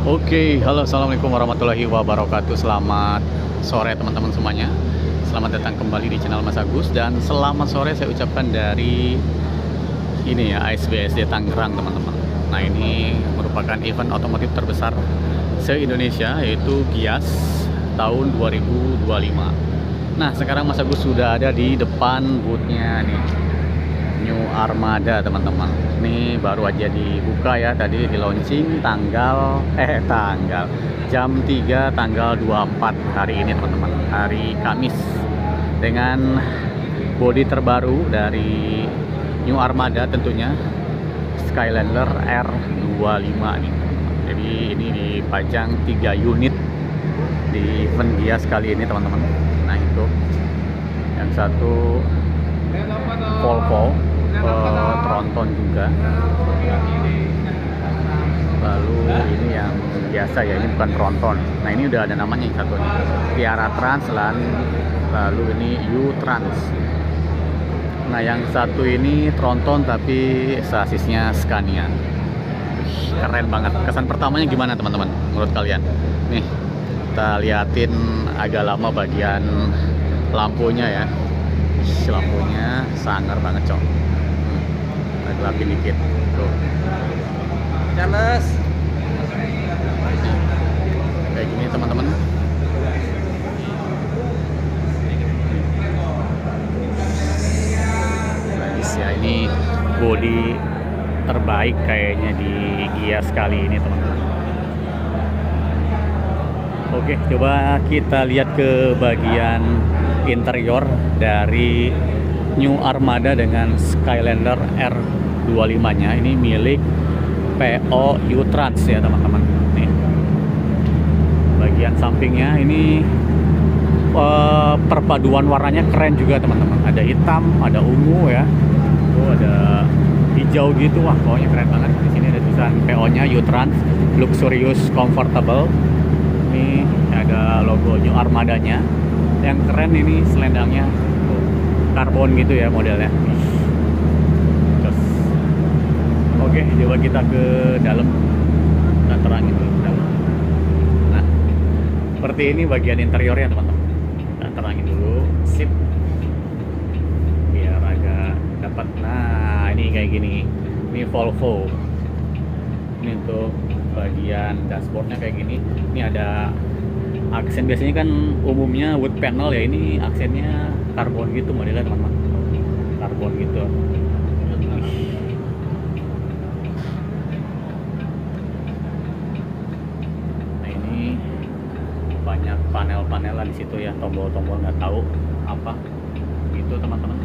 Oke, halo, assalamualaikum warahmatullahi wabarakatuh. Selamat sore teman-teman semuanya. Selamat datang kembali di channel Mas Agus dan selamat sore saya ucapkan dari ini ya ASBSD Tangerang teman-teman. Nah ini merupakan event otomotif terbesar se-Indonesia yaitu Gias tahun 2025. Nah sekarang Mas Agus sudah ada di depan boothnya nih, New Armada teman-teman. Ini baru aja dibuka ya, tadi di launching tanggal jam 3 tanggal 24 hari ini teman-teman, hari Kamis, dengan bodi terbaru dari New Armada tentunya, Skylander R25 nih. Jadi ini dipajang 3 unit di event Gias kali ini teman-teman. Nah itu yang satu Volvo Tronton juga, lalu ini yang biasa ya, ini bukan Tronton. Nah ini udah ada namanya yang satu nih, Tiara Trans, lalu ini U-Trans. Nah yang satu ini Tronton tapi sasisnya Scania. Keren banget. Kesan pertamanya gimana teman-teman menurut kalian? Nih kita liatin agak lama bagian lampunya ya. Lampunya sangar banget cok. Kita gelapin dikit tuh. Charles. Kayak gini teman-teman. Bagus ya, ini bodi terbaik kayaknya di Gias kali ini teman-teman. Oke, coba kita lihat ke bagian interior dari New Armada dengan Skylander R25-nya. Ini milik PO U-Trans ya teman-teman. Nih, bagian sampingnya ini perpaduan warnanya keren juga teman-teman. Ada hitam, ada ungu ya. Tuh ada hijau gitu, wah pokoknya keren banget. Di sini ada tulisan PO-nya U-Trans, luxurious, comfortable. Ini ada logo New Armadanya. Yang keren ini selendangnya karbon gitu ya modelnya. Terus, oke, coba kita ke dalam, kita terangin dulu ke dalam. Nah, seperti ini bagian interiornya teman-teman. Kita terangin dulu, sip, biar agak dapat. Nah, ini kayak gini. Ini Volvo. Ini untuk bagian dashboardnya kayak gini. Ini ada aksen, biasanya kan umumnya wood panel ya, ini aksennya karbon gitu modelnya teman-teman, karbon gitu. Nah ini banyak panel-panelan di situ ya, tombol-tombol nggak tahu apa gitu teman-teman.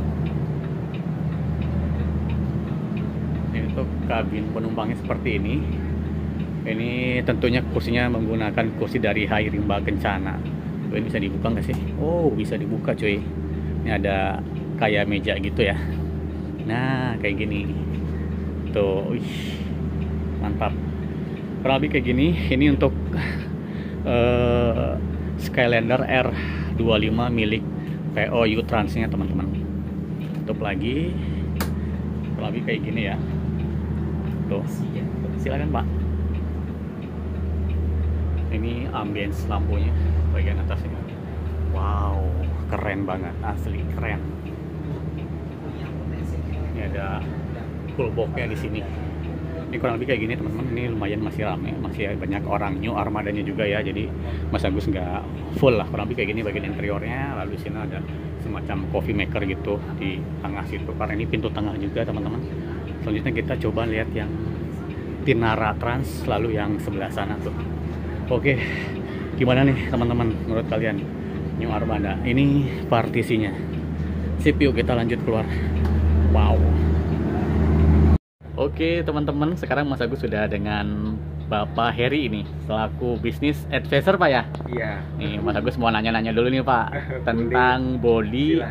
Ini untuk kabin penumpangnya seperti ini. Ini tentunya kursinya menggunakan kursi dari Hai Rimba Kencana. Ini bisa dibuka nggak sih? Oh, bisa dibuka cuy. Ini ada kayak meja gitu ya. Nah, kayak gini. Tuh, mantap. Kurang lebih kayak gini. Ini untuk Skylander R25 milik PO U-Trans-nya teman-teman. Tutup lagi. Kurang lebih kayak gini ya. Tuh, silakan Pak. Ini ambience lampunya bagian atasnya. Wow, keren banget, asli keren. Ini ada full box-nya di sini. Ini kurang lebih kayak gini teman-teman. Ini lumayan masih rame, masih banyak orang New Armadanya juga ya. Jadi Mas Agus nggak full lah, kurang lebih kayak gini bagian interiornya. Lalu di sini ada semacam coffee maker gitu di tengah situ. Karena ini pintu tengah juga teman-teman. Selanjutnya kita coba lihat yang Tiara Trans, lalu yang sebelah sana tuh. Oke, gimana nih teman-teman menurut kalian New Armada? Ini partisinya. Sip, yuk kita lanjut keluar. Wow. Oke teman-teman, sekarang Mas Agus sudah dengan Bapak Heri ini selaku bisnis advisor Pak ya? Iya. Nih Mas Agus mau nanya-nanya dulu nih Pak tentang bodi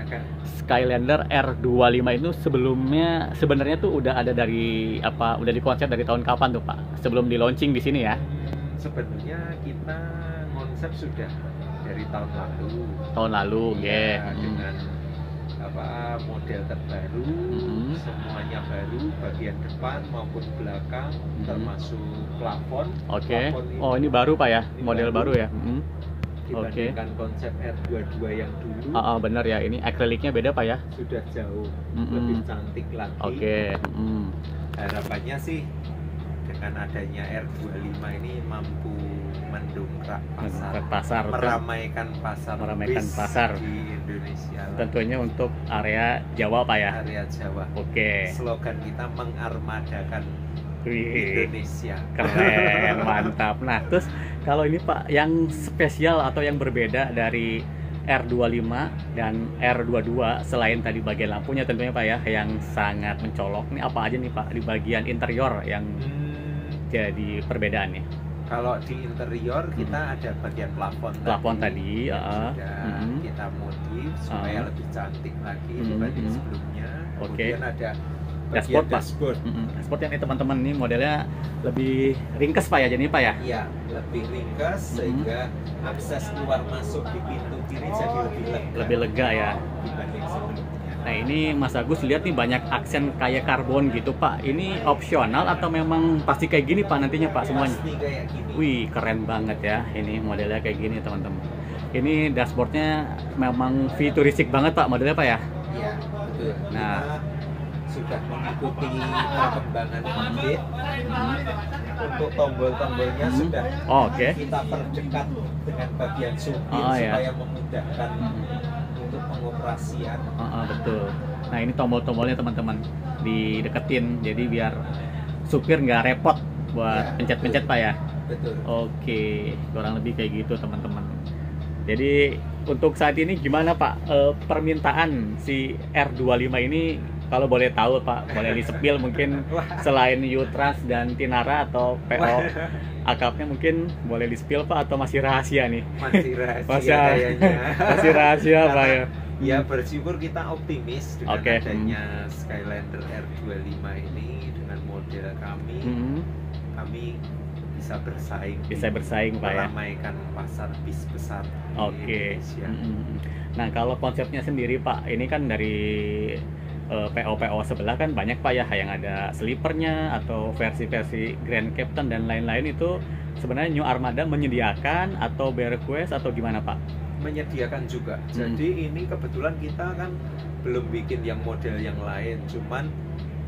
Skylander R25 itu sebelumnya sebenarnya tuh udah ada dari apa? Udah dikonsep dari tahun kapan tuh Pak? Sebelum di launching di sini ya? Sebenarnya kita konsep sudah dari tahun lalu. Tahun lalu, ya, yeah. Dengan model terbaru, semuanya baru, bagian depan maupun belakang, termasuk plafon. Oke. Plafon Oh, ini baru Pak ya, ini model baru ya. Dibandingkan konsep R22 yang dulu, Bener ya, ini akriliknya beda Pak ya. sudah jauh lebih cantik lagi. Oke. Harapannya sih dengan adanya R25 ini mampu mendongkrak pasar, meramaikan pasar di Indonesia. Tentunya untuk area Jawa Pak ya. Area Jawa. Oke. Slogan kita mengarmadakan Wih, Indonesia. keren, mantap. Nah, terus kalau ini Pak, yang spesial atau yang berbeda dari R25 dan R22 selain tadi bagian lampunya tentunya Pak ya, yang sangat mencolok. Ini apa aja nih Pak di bagian interior yang jadi perbedaannya? Kalau di interior kita ada bagian plafon tadi yang sudah kita modif supaya lebih cantik lagi dibanding sebelumnya. Kemudian ada dashboard. Dashboard yang ini teman-teman, ini modelnya lebih ringkes Pak ya, jadi Pak ya? Iya, lebih ringkes sehingga akses keluar masuk di pintu kiri jadi lebih lega ya dibanding sebelumnya. Nah, ini Mas Agus lihat nih banyak aksen kayak karbon gitu Pak. Ini opsional atau memang pasti kayak gini Pak nantinya Pak semuanya? Pasti kayak gini. Wih, keren banget ya. Ini modelnya kayak gini teman-teman. Ini dashboardnya memang futuristik banget Pak modelnya Pak ya? Iya, betul. Nah, kita sudah mengikuti perkembangan update. Untuk tombol-tombolnya sudah kita perdekat dengan bagian supir supaya memudahkan untuk pengoperasian. Betul. Nah, ini tombol-tombolnya teman-teman dideketin jadi biar supir nggak repot buat pencet-pencet Pak ya. Betul. Oke, kurang lebih kayak gitu teman-teman. Jadi untuk saat ini gimana Pak permintaan si R25 ini, kalau boleh tahu Pak, boleh di-spill mungkin selain Utrans dan Tinara atau PO akapnya mungkin boleh di-spill Pak atau masih rahasia nih? Masih rahasia kayaknya. Masih rahasia Pak ya. Ya bersyukur kita optimis dengan adanya Skylander R25 ini dengan model kami. Kami bisa bersaing Pak ya, meramaikan pasar bis besar di Indonesia. Nah, kalau konsepnya sendiri Pak, ini kan dari PO sebelah kan banyak Pak ya, yang ada sleepernya atau versi-versi Grand Captain dan lain-lain. Itu sebenarnya New Armada menyediakan atau bear request atau gimana Pak? Menyediakan juga. Jadi ini kebetulan kita kan belum bikin yang model yang lain, cuman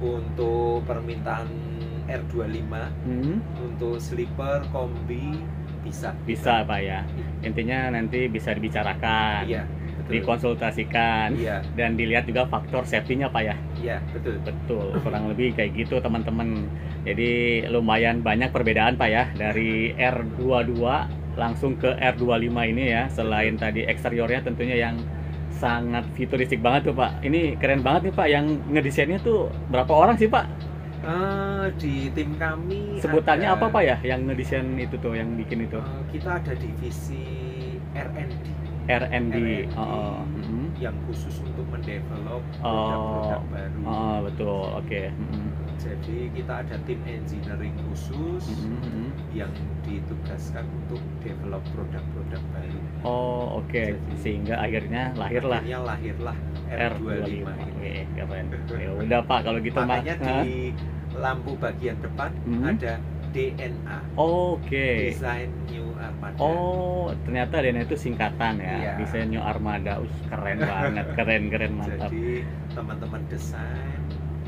untuk permintaan R25 untuk sleeper, kombi bisa Pak ya. Intinya nanti bisa dibicarakan, dikonsultasikan, dan dilihat juga faktor safety-nya Pak ya. Iya, betul. Kurang lebih kayak gitu teman-teman. Jadi lumayan banyak perbedaan Pak ya dari R22 langsung ke R25 ini ya. Selain tadi eksteriornya tentunya yang sangat futuristik banget tuh Pak. Ini keren banget nih Pak, yang ngedesainnya tuh berapa orang sih Pak? Di tim kami sebutannya apa Pak ya yang ngedesain itu tuh, yang bikin itu? Kita ada divisi R&D. Yang khusus untuk mendevelop produk-produk baru. Betul, Jadi kita ada tim engineering khusus yang ditugaskan untuk develop produk-produk baru. Sehingga akhirnya lahirlah R25 ini. Keren. Ya udah Pak kalau gitu makanya di lampu bagian depan ada DNA. Desain New Armada. Ternyata DNA itu singkatan ya. Desain New Armada. Keren banget, keren mantap. Jadi teman-teman desain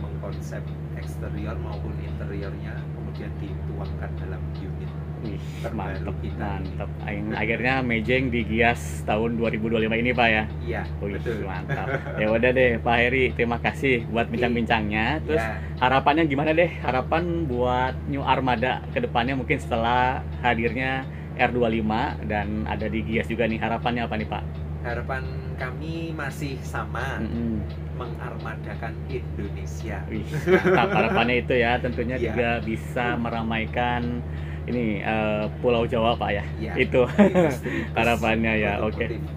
mengkonsep eksterior maupun interiornya kemudian dituangkan dalam unit. Mantap. Akhirnya Mejeng digias tahun 2025 ini Pak ya. Iya, betul. Mantap. Ya udah deh Pak Heri, terima kasih buat bincang-bincangnya. Terus harapannya gimana deh? Harapan buat New Armada ke depannya mungkin setelah hadirnya R25 dan ada di Gias juga nih, harapannya apa nih Pak? Harapan kami masih sama, mengarmadakan Indonesia. Mantap, harapannya itu ya, tentunya juga bisa meramaikan ini Pulau Jawa Pak ya. Itu harapannya ya.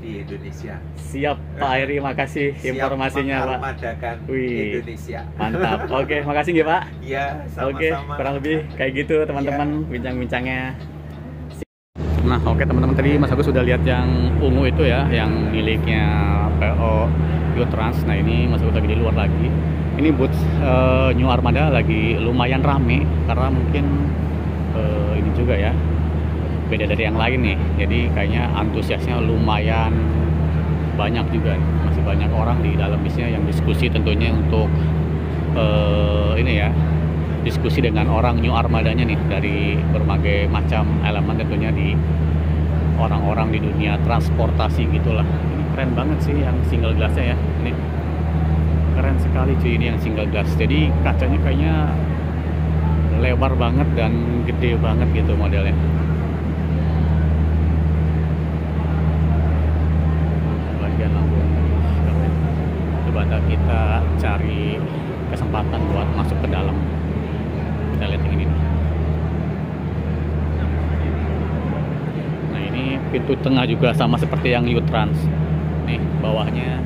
Di Indonesia. Siap Pak Heri, makasih informasinya Pak. Mengarmadakan Indonesia. Mantap. Makasih ya Pak. Iya, sama-sama. Kurang lebih kayak gitu teman-teman bincang-bincangnya. Nah, oke teman-teman, tadi Mas Agus sudah lihat yang ungu itu ya, yang miliknya PO Youtrans. Nah, ini Mas Agus lagi di luar lagi. Ini booth New Armada lagi lumayan rame karena mungkin ini juga ya, beda dari yang lain nih. Jadi kayaknya antusiasnya lumayan banyak juga nih. Masih banyak orang di dalam bisnya yang diskusi tentunya untuk ini ya, diskusi dengan orang New Armadanya nih dari berbagai macam elemen tentunya di orang-orang di dunia transportasi gitulah. Ini keren banget sih yang single glassnya ya. Ini keren sekali cuy, ini yang single glass. Jadi kacanya kayaknya lebar banget dan gede banget gitu modelnya. Bagian lampu keren. Coba kita cari kesempatan buat masuk ke dalam. Kita lihat yang ini nih. Nah, ini pintu tengah juga sama seperti yang Youtrans. Nih bawahnya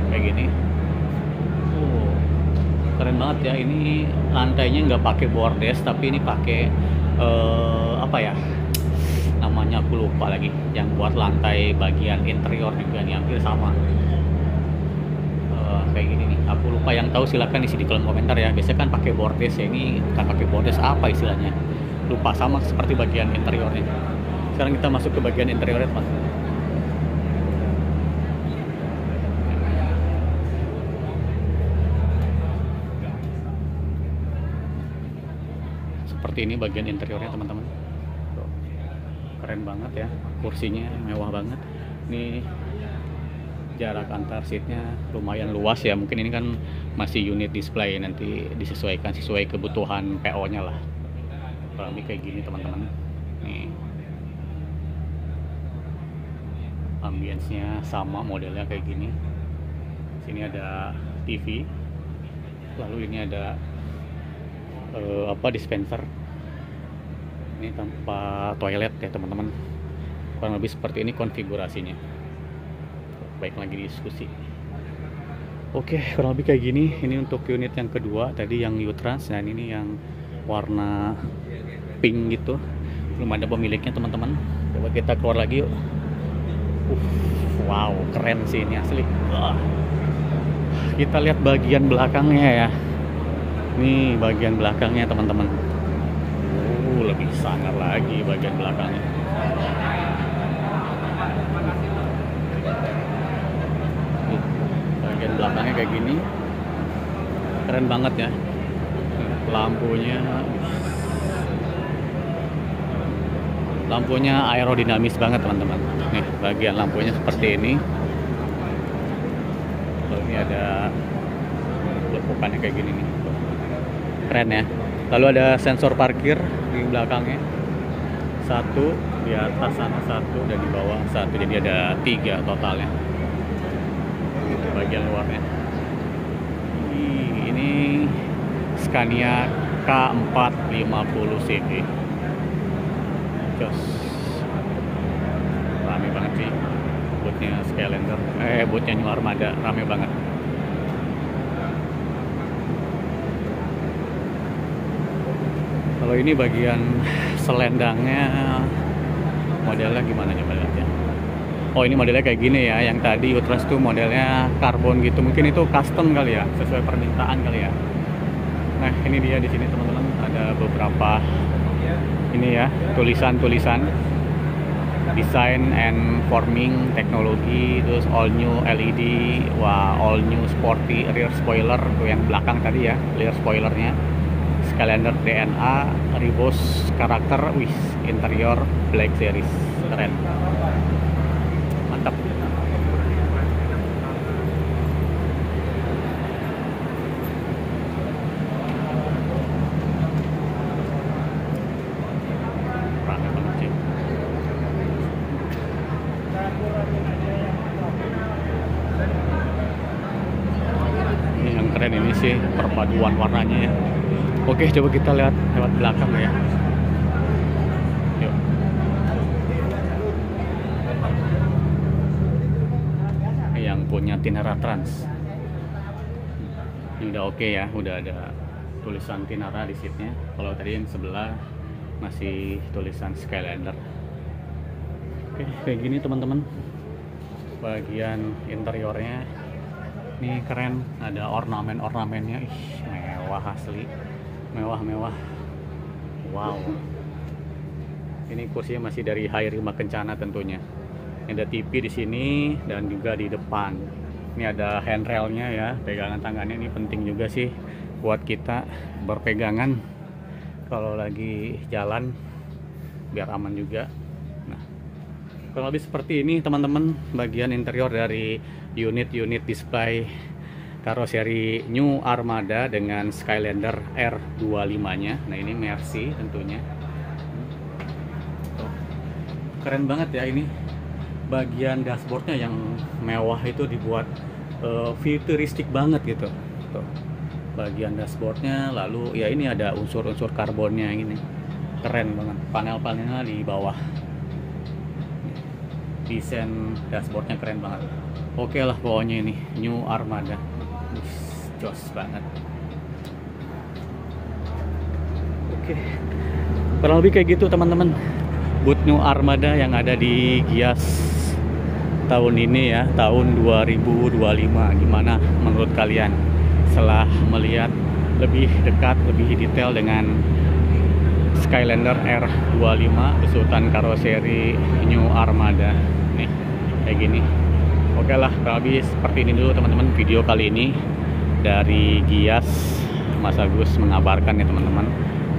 kayak gini. Keren banget ya. Ini lantainya nggak pakai bordes, tapi ini pakai apa ya namanya, aku lupa lagi, yang buat lantai bagian interior juga nih hampir sama kayak gini nih. Aku lupa, yang tahu silakan isi di kolom komentar ya. Biasanya kan pakai bordes ya, ini bukan pakai bordes, apa istilahnya lupa, sama seperti bagian interiornya. Sekarang kita masuk ke bagian interiornya teman. Seperti ini bagian interiornya teman-teman. Keren banget ya, kursinya mewah banget. Ini jarak antar seatnya lumayan luas ya. Mungkin ini kan masih unit display, nanti disesuaikan sesuai kebutuhan PO nya lah. Kurang lebih kayak gini teman-teman. Nih ambience-nya sama, modelnya kayak gini. Sini ada TV, lalu ini ada dispenser. Ini tanpa toilet ya teman-teman. Kurang lebih seperti ini konfigurasinya. Baik, lagi diskusi. Oke, kurang lebih kayak gini. Ini untuk unit yang kedua, tadi yang Youtrans. Dan ini yang warna pink gitu. Belum ada pemiliknya teman-teman. Coba kita keluar lagi yuk. Wow, keren sih ini asli. Kita lihat bagian belakangnya ya. Ini bagian belakangnya teman-teman. Lebih sangar lagi bagian belakangnya. Bagian belakangnya kayak gini. Keren banget ya. Lampunya aerodinamis banget teman-teman. Nih, bagian lampunya seperti ini. Lalu ini ada lekukannya kayak gini nih. Keren ya. Lalu ada sensor parkir di belakangnya. Satu di atas sana, satu, dan di bawah satu. Jadi ada 3 totalnya. Itu bagian luarnya. Ini Scania K450 CV. Jos. Rame banget sih. Bootnya Skylander. Bootnya New Armada rame banget. Kalau ini bagian selendangnya modelnya gimana coba lihat ya. Oh, ini modelnya kayak gini ya. Yang tadi Youtrans tuh modelnya karbon gitu. Mungkin itu custom kali ya, sesuai permintaan kali ya. Nah, ini dia di sini teman-teman. Ada beberapa ini ya, tulisan-tulisan design and forming teknologi, terus all new LED, all new sporty rear spoiler tuh yang belakang tadi ya, rear spoilernya. Skylander DNA, Rebos karakter, interior Black Series, keren, mantap. Rame banget sih. Ini yang keren ini sih perpaduan warnanya ya. Oke, coba kita lihat lewat belakang ya. Yuk. Yang punya Tinara Trans. Ini udah oke ya, udah ada tulisan Tinara di seatnya. Kalau tadi yang sebelah masih tulisan Skylander. Oke, kayak gini teman-teman bagian interiornya. Ini keren, ada ornamen-ornamennya. Ih, mewah asli, mewah-mewah. Wow, ini kursinya masih dari Hairima Kencana tentunya. Ada TV di sini dan juga di depan. Ini ada handrailnya ya, pegangan tangannya ini penting juga sih buat kita berpegangan kalau lagi jalan biar aman juga. Nah, kurang lebih seperti ini teman-teman bagian interior dari unit-unit display karoseri New Armada dengan Skylander R25-nya. Nah, ini Mercy tentunya. Tuh, keren banget ya ini. Bagian dashboardnya yang mewah itu dibuat futuristik banget gitu. Tuh, bagian dashboardnya, lalu ya ini ada unsur-unsur karbonnya ini. Keren banget. Panel-panelnya di bawah. Desain dashboardnya keren banget. Oke lah pokoknya ini New Armada. Jos banget. Oke, kurang lebih kayak gitu teman-teman booth New Armada yang ada di Gias tahun ini ya, tahun 2025. Gimana menurut kalian setelah melihat lebih dekat, lebih detail dengan Skylander R25 besutan karoseri New Armada nih kayak gini. Oke lah, kurang lebih seperti ini dulu teman-teman video kali ini dari Gias. Mas Agus mengabarkan ya teman-teman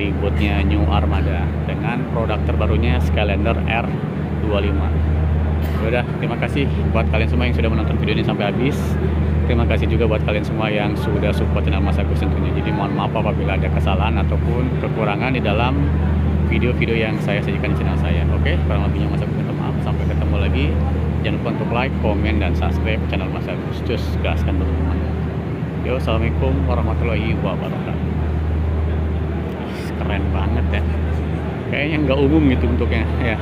di boothnya New Armada dengan produk terbarunya Skylander R25. Udah, terima kasih buat kalian semua yang sudah menonton video ini sampai habis. Terima kasih juga buat kalian semua yang sudah support channel Mas Agus tentunya. Jadi mohon maaf apabila ada kesalahan ataupun kekurangan di dalam video-video yang saya sajikan di channel saya. Oke, kurang lebihnya Mas Agus minta maaf. Sampai ketemu lagi. Jangan lupa untuk like, komen, dan subscribe channel Mas Agus. Cus, gaskan teman-teman. Yo, assalamualaikum warahmatullahi wabarakatuh. Keren banget ya. Kayaknya nggak umum gitu bentuknya ya.